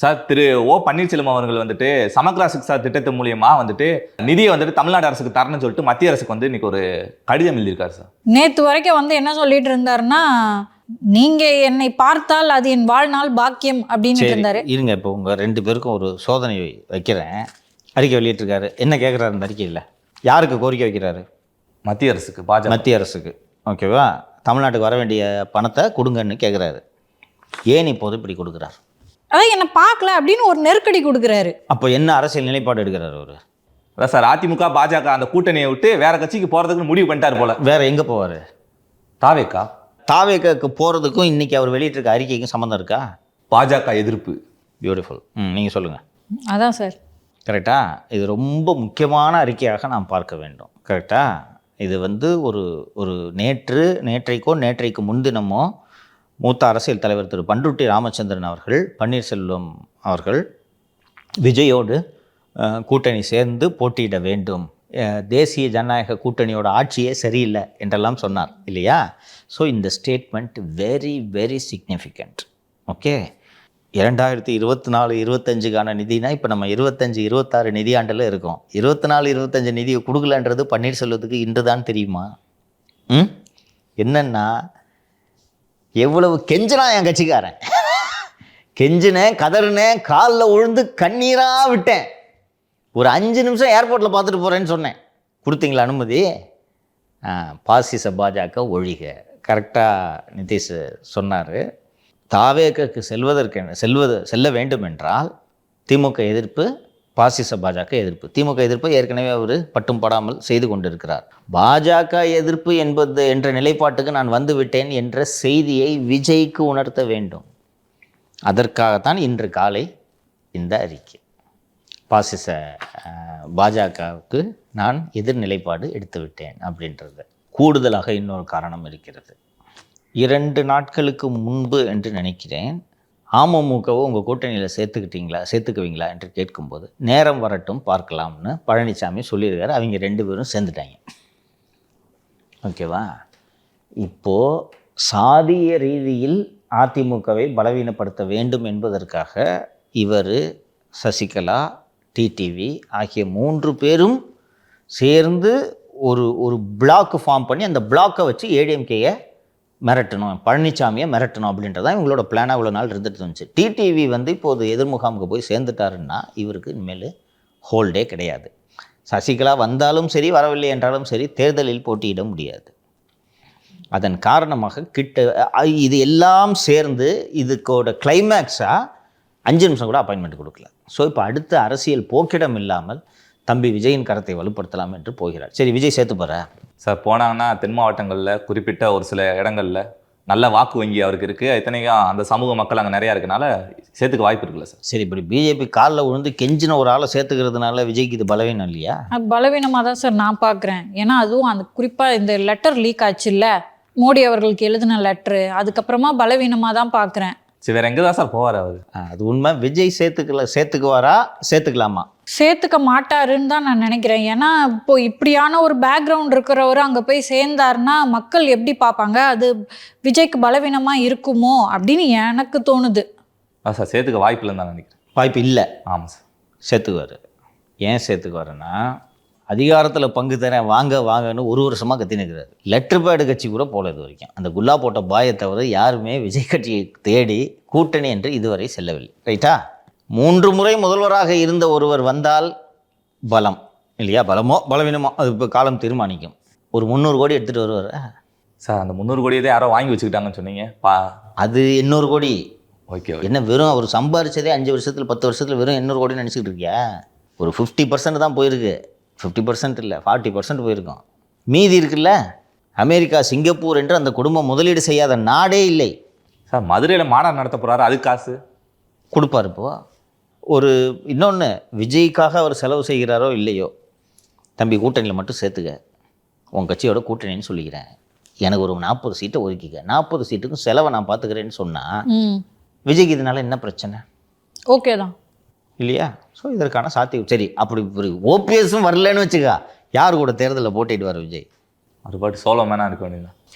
Sir திரு ஓ பன்னீர்செல்வம் அவர்கள் வந்துட்டு சமக்ரா சிக்ஷா திட்டத்து மூலியமா வந்துட்டு நிதியை வந்துட்டு தமிழ்நாடு அரசுக்கு தரணும்னு சொல்லிட்டு மத்திய அரசுக்கு வந்து இன்னைக்கு ஒரு கடிதம் எழுதியிருக்காரு சார். நேற்று வரைக்கும் வந்து என்ன சொல்லிட்டு இருந்தாருன்னா, நீங்க என்னை பார்த்தால் அது என் வாழ்நாள் பாக்கியம் அப்படின்னு இருந்தாரு. இருங்க, இப்போ உங்கள் 2 பேருக்கும் ஒரு சோதனை வைக்கிறேன். அறிக்கை வெளியிட்டிருக்காரு. என்ன கேட்குறாரு அந்த அறிக்கையில்? யாருக்கு கோரிக்கை வைக்கிறாரு? மத்திய அரசுக்கு, பாஜக மத்திய அரசுக்கு. ஓகேவா? தமிழ்நாட்டுக்கு வர வேண்டிய பணத்தை கொடுங்கன்னு கேட்குறாரு. ஏன் இப்போது இப்படி கொடுக்குறாரு? அதான் என்ன பார்க்கல அப்படின்னு ஒரு நெருக்கடி கொடுக்குறாரு. அப்போ என்ன அரசியல் நிலைப்பாடு எடுக்கிறாரு அவர்? அதான் சார், அதிமுக பாஜக அந்த கூட்டணியை விட்டு வேற கட்சிக்கு போறதுக்கு முடிவு பண்ணிட்டாரு போல. வேற எங்கே போவார்? தாவேக்கா. தாவேக்காக்கு போகிறதுக்கும் இன்றைக்கி அவர் வெளியிட்டிருக்க அறிக்கைக்கும் சம்மந்தம் இருக்கா? பாஜக எதிர்ப்பு. பியூட்டிஃபுல். நீங்கள் சொல்லுங்கள். அதான் சார் கரெக்டா? இது ரொம்ப முக்கியமான அறிக்கையாக நாம் பார்க்க வேண்டும். கரெக்டா? இது வந்து ஒரு நேற்றைக்கு முன்தினமோ மூத்த அரசியல் தலைவர் திரு பண்ருட்டி ராமச்சந்திரன் அவர்கள் பன்னீர்செல்வம் அவர்கள் விஜயோடு கூட்டணி சேர்ந்து போட்டியிட வேண்டும், தேசிய ஜனநாயக கூட்டணியோட ஆட்சியே சரியில்லை என்றெல்லாம் சொன்னார் இல்லையா? ஸோ இந்த statement very very significant. Okay, 2024-25க்கான நிதினா இப்போ நம்ம 25-26 நிதியாண்டில் இருக்கோம். 24-25 நிதியை கொடுக்கலன்றது பன்னீர்செல்வத்துக்கு இன்று தான் தெரியுமா? என்னன்னா எவ்வளவு கெஞ்சினா என் கட்சிக்காரன், கெஞ்சினேன், கதறினேன், காலில் உழுந்து கண்ணீராக விட்டேன், ஒரு 5 நிமிஷம் ஏர்போர்ட்டில் பார்த்துட்டு போகிறேன்னு சொன்னேன். கொடுத்தீங்களா அனுமதி? பாசிச பாஜக ஒழிக. கரெக்டாக நிதிஷ் சொன்னார். தாவேக்கு செல்ல வேண்டும் என்றால் திமுக எதிர்ப்பு, பாசிச பாஜக எதிர்ப்பு. திமுக எதிர்ப்பு ஏற்கனவே அவர் பட்டும் படாமல் செய்து கொண்டிருக்கிறார். பாஜக எதிர்ப்பு என்ற நிலைப்பாட்டுக்கு நான் வந்து விட்டேன் என்ற செய்தியை விஜய்க்கு உணர்த்த வேண்டும். அதற்காகத்தான் இன்று காலை இந்த அறிக்கை. பாசிச பாஜகவுக்கு நான் எதிர் நிலைப்பாடு எடுத்து விட்டேன் அப்படின்றது. கூடுதலாக இன்னொரு காரணம் இருக்கிறது. 2 நாட்களுக்கு முன்பு என்று நினைக்கிறேன், அமமுகவை உங்கள் கூட்டணியில் சேர்த்துக்குவீங்களா என்று கேட்கும்போது நேரம் வரட்டும் பார்க்கலாம்னு பழனிசாமி சொல்லியிருக்காரு. அவங்க 2 பேரும் சேர்ந்துட்டாங்க. ஓகேவா? இப்போது சாதிய ரீதியில் அதிமுகவை பலவீனப்படுத்த வேண்டும் என்பதற்காக இவர், சசிகலா, டிடிவி ஆகிய 3 பேரும் சேர்ந்து ஒரு பிளாக் ஃபார்ம் பண்ணி அந்த பிளாக்கை வச்சு ஏடிஎம்கேயை மிரட்டணும், பழனிசாமியை மிரட்டணும் அப்படின்றதான் இவங்களோட பிளானாக இவ்வளோ நாள் இருந்துட்டு இருந்துச்சு. டிடிவி வந்து இப்போது எதிர்முகாமுக்கு போய் சேர்ந்துட்டாருன்னா இவருக்கு இனிமேல் ஹோல்டே கிடையாது. சசிகலா வந்தாலும் சரி, வரவில்லை என்றாலும் சரி, தேர்தலில் போட்டியிட முடியாது. அதன் காரணமாக இது எல்லாம் சேர்ந்து இதுக்கோட கிளைமேக்ஸாக 5 நிமிஷம் கூட அப்பாயின்மெண்ட் கொடுக்கல. ஸோ இப்போ அடுத்த அரசியல் போக்கிடம் இல்லாமல் தம்பி விஜயின் கரத்தை வலுப்படுத்தலாம் என்று போகிறார். சரி, விஜய் சேர்த்து போகிற சார் போனாங்கன்னா தென் மாவட்டங்களில் குறிப்பிட்ட ஒரு சில இடங்களில் நல்ல வாக்கு வங்கி அவருக்கு இருக்குது. இத்தனைக்கும் அந்த சமூக மக்கள் அங்கே நிறையா இருக்கனால சேர்த்துக்க வாய்ப்பு இருக்குல்ல சார்? சரி, இப்படி பிஜேபி காலில் விழுந்து கெஞ்சின ஒரு ஆளை சேர்த்துக்கிறதுனால விஜய்க்கு இது பலவீனம் இல்லையா? பலவீனமாக தான் சார் நான் பார்க்குறேன். ஏன்னா அதுவும் அந்த குறிப்பாக இந்த லெட்டர் லீக் ஆச்சு இல்லை, மோடி அவர்களுக்கு எழுதின லெட்ரு, அதுக்கப்புறமா பலவீனமாக தான் பார்க்குறேன். சரி, வேறு எங்கே தான் சார் போவார் அவர்? அது உண்மை. விஜய் சேர்த்துக்குவாரா? சேர்த்துக்கலாமா? சேர்த்துக்க மாட்டாருன்னு தான் நான் நினைக்கிறேன். ஏன்னா இப்போ இப்படியான ஒரு பேக்ரவுண்ட் இருக்கிறவர் அங்கே போய் சேர்ந்தாருன்னா மக்கள் எப்படி பார்ப்பாங்க? அது விஜய்க்கு பலவீனமாக இருக்குமோ அப்படின்னு எனக்கு தோணுது. சார் சேர்த்துக்க வாய்ப்பு இல்லைன்னு தான் நினைக்கிறேன். வாய்ப்பு இல்லை. ஆமாம் சார், சேர்த்துக்குவார். ஏன் சேர்த்துக்குவாருன்னா, அதிகாரத்தில் பங்கு தரேன் வாங்கன்னு 1 வருஷமாக கத்தினுக்கிறாரு. லெட்டர் பேடு கட்சி கூட போல இது வரைக்கும். அந்த குல்லா போட்ட பாயை தவிர யாருமே விஜய் கட்சியை தேடி கூட்டணி என்று இதுவரை செல்லவில்லை. ரைட்டா? 3 முறை முதல்வராக இருந்த ஒருவர் வந்தால் பலம் இல்லையா? பலமோ பலவீனமோ அது இப்போ காலம் தீர்மானிக்கும். ஒரு 300 கோடி எடுத்துகிட்டு வருவார் சார். அந்த 300 கோடியை தான் யாரோ வாங்கி வச்சுக்கிட்டாங்கன்னு சொன்னீங்க. அது 800 கோடி. ஓகே, என்ன வெறும் அவர் சம்பாரிச்சதே 5 வருஷத்தில் 10 வருஷத்தில் வெறும் 800 கோடி நினச்சிக்கிட்டு இருக்கியா? ஒரு 50% தான் போயிருக்கு. 50% இல்லை, 40% போயிருக்கோம். மீதி இருக்குல்ல, அமெரிக்கா, சிங்கப்பூர் என்று அந்த குடும்பம் முதலீடு செய்யாத நாடே இல்லை. சார் மதுரையில் மாநாடு நடத்த போகிறாரு, அதுக்கு காசு கொடுப்பார். இப்போது இன்னொன்று, விஜய்க்காக அவர் செலவு செய்கிறாரோ இல்லையோ, தம்பி கூட்டணியில் மட்டும் சேர்த்துக்க, உன் கட்சியோட கூட்டணின்னு சொல்லிக்கிறேன், எனக்கு ஒரு 40 சீட்டை ஒதுக்கிக்க, 40 சீட்டுக்கும் செலவை நான் பார்த்துக்கிறேன்னு சொன்னால் விஜய்க்கு இதனால என்ன பிரச்சனை? ஓகே தான் இல்லையா? ஸோ இதற்கான சாத்தியம். சரி, அப்படி ஓபிஎஸும் வரலன்னு வச்சுக்கா, யார் கூட தேர்தலில் போட்டிடுவார் விஜய்? ஒரு பாட்டு சோலோ மேனாக இருக்க வேண்டியது.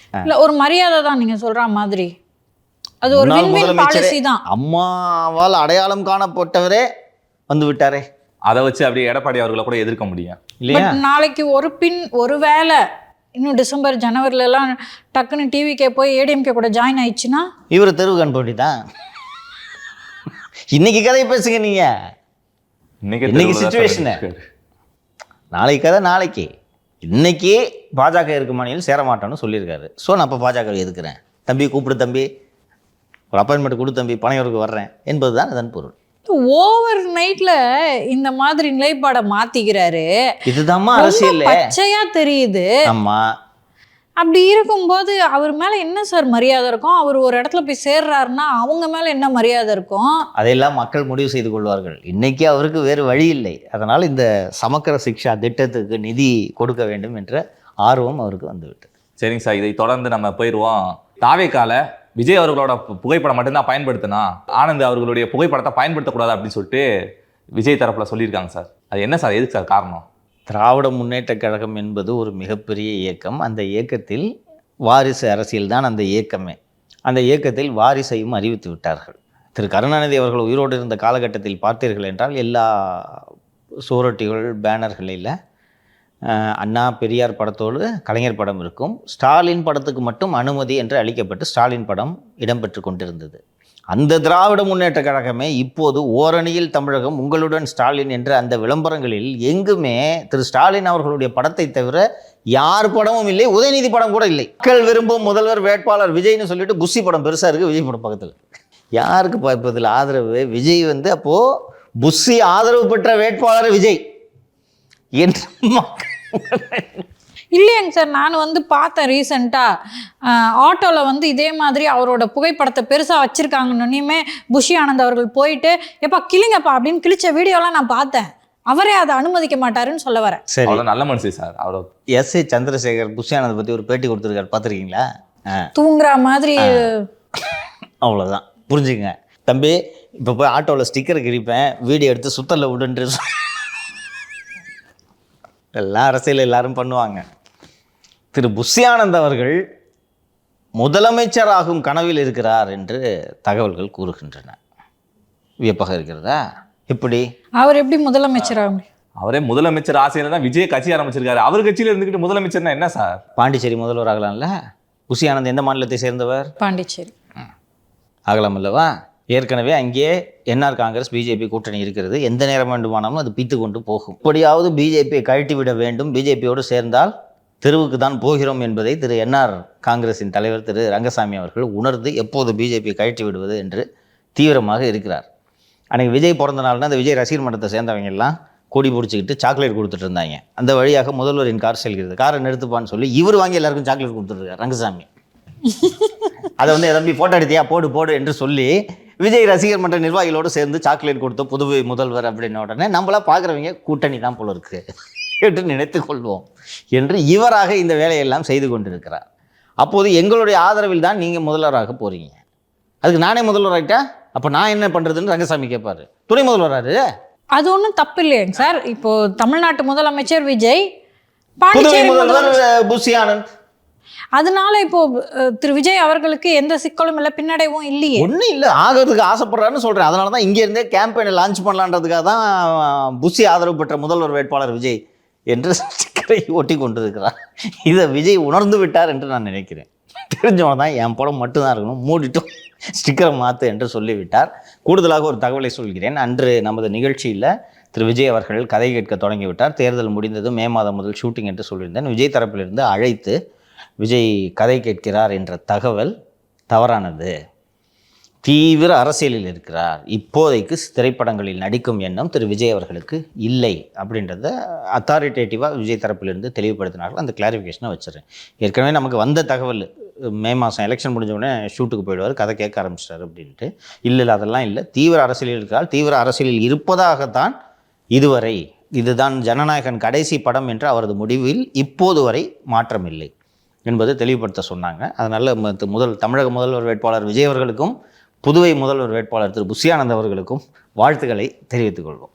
இல்லை, ஒரு மரியாதை தான் நீங்கள் சொல்கிற மாதிரி. அது ஒரு முன்னாள் win-win முதலமைச்சரே, policy தான். அம்மாவால் அடையாளம் காணப்பட்டவரே வந்து விட்டாரே அதை வச்சு அப்படியே எடப்பாடி அவர்களை கூட எதிர்க்க முடியும் இல்லையா? பட் நாளைக்கு ஒரு வேளை இன்னும் டிசம்பர் ஜனவரில எல்லாம் டக்குன்னு டிவிக்கே போய் ஏடிஎம்கே கூட ஜாயின் ஆயிடுச்சுன்னா இவர் தெருவுக்கு அனுப்ப வேண்டியதான். இன்னைக்கு கதையை பேசுங்க நீங்க. இன்னைக்கு தெருவுல தான் situation. இருக்காரு. நாளைக்கு கதை நாளைக்கு. இன்னைக்கு பாஜக இருக்க மாநிலம் சேர மாட்டோம்னு சொல்லியிருக்காரு. ஸோ நான் அப்போ பாஜக எதுக்குறேன், தம்பி கூப்பிடு தம்பி, ஒரு அப்பாயின்மெண்ட் கொடு தம்பி, பனையூருக்கு வர்றேன் என்பதுதான் அதன் பொருள். ஓவர் நைட்ல இந்த மாதிரி நிலைப்பாடை மாத்திக்கிறாரு. இதுதாம்மா ரொம்ப அரசியல். பச்சையா தெரியுது. ஆமா, அப்படி இருக்கும்போது அவர் மேல என்ன சார் மரியாதை இருக்கும்? அவர் ஒரு இடத்துல போய் சேர்றாருன்னா அவங்க மேல என்ன மரியாதை இருக்கும்? அதையெல்லாம் மக்கள் முடிவு செய்து கொள்வார்கள். இன்னைக்கு அவருக்கு வேறு வழி இல்லை. அதனால் இந்த சமக்கர சிக்ஷா திட்டத்துக்கு நிதி கொடுக்க வேண்டும் என்ற ஆர்வம் அவருக்கு வந்துவிட்டது. சரிங்க சார், இதை தொடர்ந்து நம்ம போயிடுவோம். தாவேக்கால விஜய் அவர்களோட புகைப்படம் மட்டும்தான் பயன்படுத்தினா, ஆனந்த் அவர்களுடைய புகைப்படத்தை பயன்படுத்தக்கூடாது அப்படின்னு சொல்லிட்டு விஜய் தரப்புல சொல்லியிருக்காங்க சார். அது என்ன சார், எதுக்கு சார் காரணம்? திராவிட முன்னேற்றக் கழகம் என்பது ஒரு மிகப்பெரிய இயக்கம். அந்த இயக்கத்தில் வாரிசு அரசியல் தான் அந்த இயக்கமே. அந்த இயக்கத்தில் வாரிசையும் அறிவித்து விட்டார்கள். திரு கருணாநிதி அவர்கள் உயிரோடு இருந்த காலகட்டத்தில் பார்த்தீர்கள் என்றால் எல்லா சுவரொட்டிகள் பேனர்களில் அண்ணா பெரியார் படத்தோடு கலைஞர் படம் இருக்கும். ஸ்டாலின் படத்துக்கு மட்டும் அனுமதி என்று அளிக்கப்பட்டு ஸ்டாலின் படம் இடம்பெற்று கொண்டிருந்தது. அந்த திராவிட முன்னேற்ற கழகமே இப்போது ஓரணியில் தமிழகம் உங்களுடன் ஸ்டாலின் என்ற அந்த விளம்பரங்களில் எங்குமே திரு ஸ்டாலின் அவர்களுடைய படத்தை தவிர யார் படமும் இல்லை, உதயநிதி படம் கூட இல்லை. மக்கள் விரும்பும் முதல்வர் வேட்பாளர் விஜய்னு சொல்லிட்டு புஷி படம் பெருசாக இருக்குது, விஜய் படம் பக்கத்தில். யாருக்கு பார்ப்பதில் ஆதரவு? விஜய் வந்து அப்போது புஷி ஆதரவு பெற்ற வேட்பாளர் விஜய் என்று இல்லையாங்க சார், நான் வந்து பார்த்தேன் ரீசெண்டாக ஆட்டோவில் இதே மாதிரி அவரோட புகைப்படத்தை பெருசாக வச்சுருக்காங்கன்னொன்னையுமே புஷி ஆனந்த் அவர்கள் போயிட்டு எப்பா கிளிங்கப்பா அப்படின்னு கிழிச்ச வீடியோலாம் நான் பார்த்தேன். அவரே அதை அனுமதிக்க மாட்டாருன்னு சொல்ல வரேன். சரி, அவ்வளோ நல்ல மனுஷன் சார். அவ்வளோ எஸ் ஏ சந்திரசேகர் புஷி ஆனந்த் பற்றி ஒரு பேட்டி கொடுத்துருக்காரு, பார்த்துருக்கீங்களா? தூங்குற மாதிரி. அவ்வளோதான், புரிஞ்சுங்க தம்பி. இப்போ போய் ஆட்டோவில் ஸ்டிக்கர் கிழிப்பேன், வீடியோ எடுத்து சுத்தல விடுன்று எல்லாம் அரசியல் எல்லாரும் பண்ணுவாங்க. திரு புஷி ஆனந்த் அவர்கள் முதலமைச்சராகும் கனவில் இருக்கிறார் என்று தகவல்கள் கூறுகின்றன. வியப்பாக இருக்கிறதா? எப்படி அவர் எப்படி முதலமைச்சர் ஆக முடியும்? அவரே முதலமைச்சர் ஆசையில தான் விஜய் கட்சி ஆரம்பிச்சிருக்காரு. அவர் கட்சியில இருந்துக்கிட்டு முதலமைச்சர்னா என்ன சார்? பாண்டிச்சேரி முதல்வர் ஆகலாம்ல? புஷி ஆனந்த் எந்த மாநிலத்தை சேர்ந்தவர்? பாண்டிச்சேரி. ஆகலாம் அல்லவா? ஏற்கனவே அங்கே என்ஆர் காங்கிரஸ் பிஜேபி கூட்டணி இருக்கிறது. எந்த நேரம் வேண்டுமானாலும் அது பீத்து கொண்டு போகும். இப்படியாவது பிஜேபியை கழட்டிவிட வேண்டும், பிஜேபியோடு சேர்ந்தால் தெருவுக்கு தான் போகிறோம் என்பதை திரு என்ஆர் காங்கிரஸின் தலைவர் திரு ரங்கசாமி அவர்கள் உணர்ந்து எப்போது பிஜேபியை கழட்டி விடுவது என்று தீவிரமாக இருக்கிறார். அன்றைக்கி விஜய் பிறந்த நாள்னா அந்த விஜய் ரசிகர் மன்றத்தை சேர்ந்தவங்க எல்லாம் கொடி பிடிச்சிக்கிட்டு சாக்லேட் கொடுத்துட்டு இருந்தாங்க. அந்த வழியாக முதல்வரின் கார் செல்கிறது, காரை நிறுத்துப்பான்னு சொல்லி இவர் வாங்கி எல்லாருக்கும் சாக்லேட் கொடுத்துருக்கார் ரங்கசாமி. அதை எதம்பி ஃபோட்டோ எடுத்தியா, போடு போடு என்று சொல்லி விஜய் ரசிகர் மன்ற நிர்வாகிகளோடு சேர்ந்து சாக்லேட் கொடுத்த புதுவை முதல்வர் அப்படின்ன உடனே நம்மளா பார்க்குறவங்க கூட்டணி தான் போல இருக்கு என்று நினைத்து கொள்வோம் என்று இவராக இந்த வேலையெல்லாம் செய்து கொண்டிருக்கிறார். அப்போது எங்களுடைய ஆதரவில் தான் நீங்கள் முதல்வராக போகிறீங்க, அதுக்கு நானே முதல்வராகிட்டா அப்போ நான் என்ன பண்ணுறதுன்னு ரங்கசாமி கேட்பாரு. துணை முதல்வராரு, அது ஒன்றும் தப்பு இல்லையாங்க சார். இப்போ தமிழ்நாட்டு முதலமைச்சர் விஜய், புதுவை பாண்டிச்சேரி முதல்வர் முதலமைச்சர். புஷி ஆனந்த். அதனால இப்போ திரு விஜய் அவர்களுக்கு எந்த சிக்கலும் இல்லை, பின்னடைவும் இல்லையே. ஒன்றும் இல்லை, ஆகிறதுக்கு ஆசைப்படுறாருன்னு சொல்கிறேன். அதனால தான் இங்கேருந்தே கேம்பெயினை லான்ச் பண்ணலான்றதுக்காக தான் புஷி ஆதரவு பெற்ற முதல்வர் வேட்பாளர் விஜய் என்று ஸ்டிக்கரை ஒட்டி கொண்டிருக்கிறார். இதை விஜய் உணர்ந்து விட்டார் என்று நான் நினைக்கிறேன். தெரிஞ்சவன தான் என் படம் மட்டும்தான் இருக்கணும், மூடிட்டும் ஸ்டிக்கரை மாற்று என்று சொல்லிவிட்டார். கூடுதலாக ஒரு தகவலை சொல்கிறேன். அன்று நமது நிகழ்ச்சியில் திரு விஜய் அவர்கள் கதை கேட்க தொடங்கிவிட்டார். தேர்தல் முடிந்தது, மே மாதம் முதல் ஷூட்டிங் என்று சொல்லியிருந்தேன். விஜய் தரப்பிலிருந்து அழைத்து விஜய் கதை கேட்கிறார் என்ற தகவல் தவறானது. தீவிர அரசியலில் இருக்கிறார். இப்போதைக்கு திரைப்படங்களில் நடிக்கும் எண்ணம் திரு விஜய் அவர்களுக்கு இல்லை அப்படின்றத அத்தாரிட்டேட்டிவாக விஜய் தரப்பிலிருந்து தெளிவுபடுத்தினார்கள். அந்த கிளாரிஃபிகேஷனை வச்சுறேன். ஏற்கனவே நமக்கு வந்த தகவல் மே மாதம் எலெக்ஷன் முடிஞ்ச உடனே ஷூட்டுக்கு போயிடுவார், கதை கேட்க ஆரம்பிச்சிட்டார் அப்படின்ட்டு. இல்லை, அதெல்லாம் இல்லை. தீவிர அரசியலில் இருக்கிறார். தீவிர அரசியலில் இருப்பதாகத்தான் இதுவரை, இதுதான் ஜனநாயகன் கடைசி படம் என்ற அவரது முடிவில் இப்போது வரை மாற்றம் இல்லை என்பது தெளிவுபடுத்த சொன்னாங்க. அதனால் தமிழக முதல்வர் வேட்பாளர் விஜய் அவர்களுக்கும் புதுவை முதல்வர் வேட்பாளர் திரு புஷி ஆனந்த் அவர்களுக்கும் வாழ்த்துக்களை தெரிவித்துக் கொள்வோம்.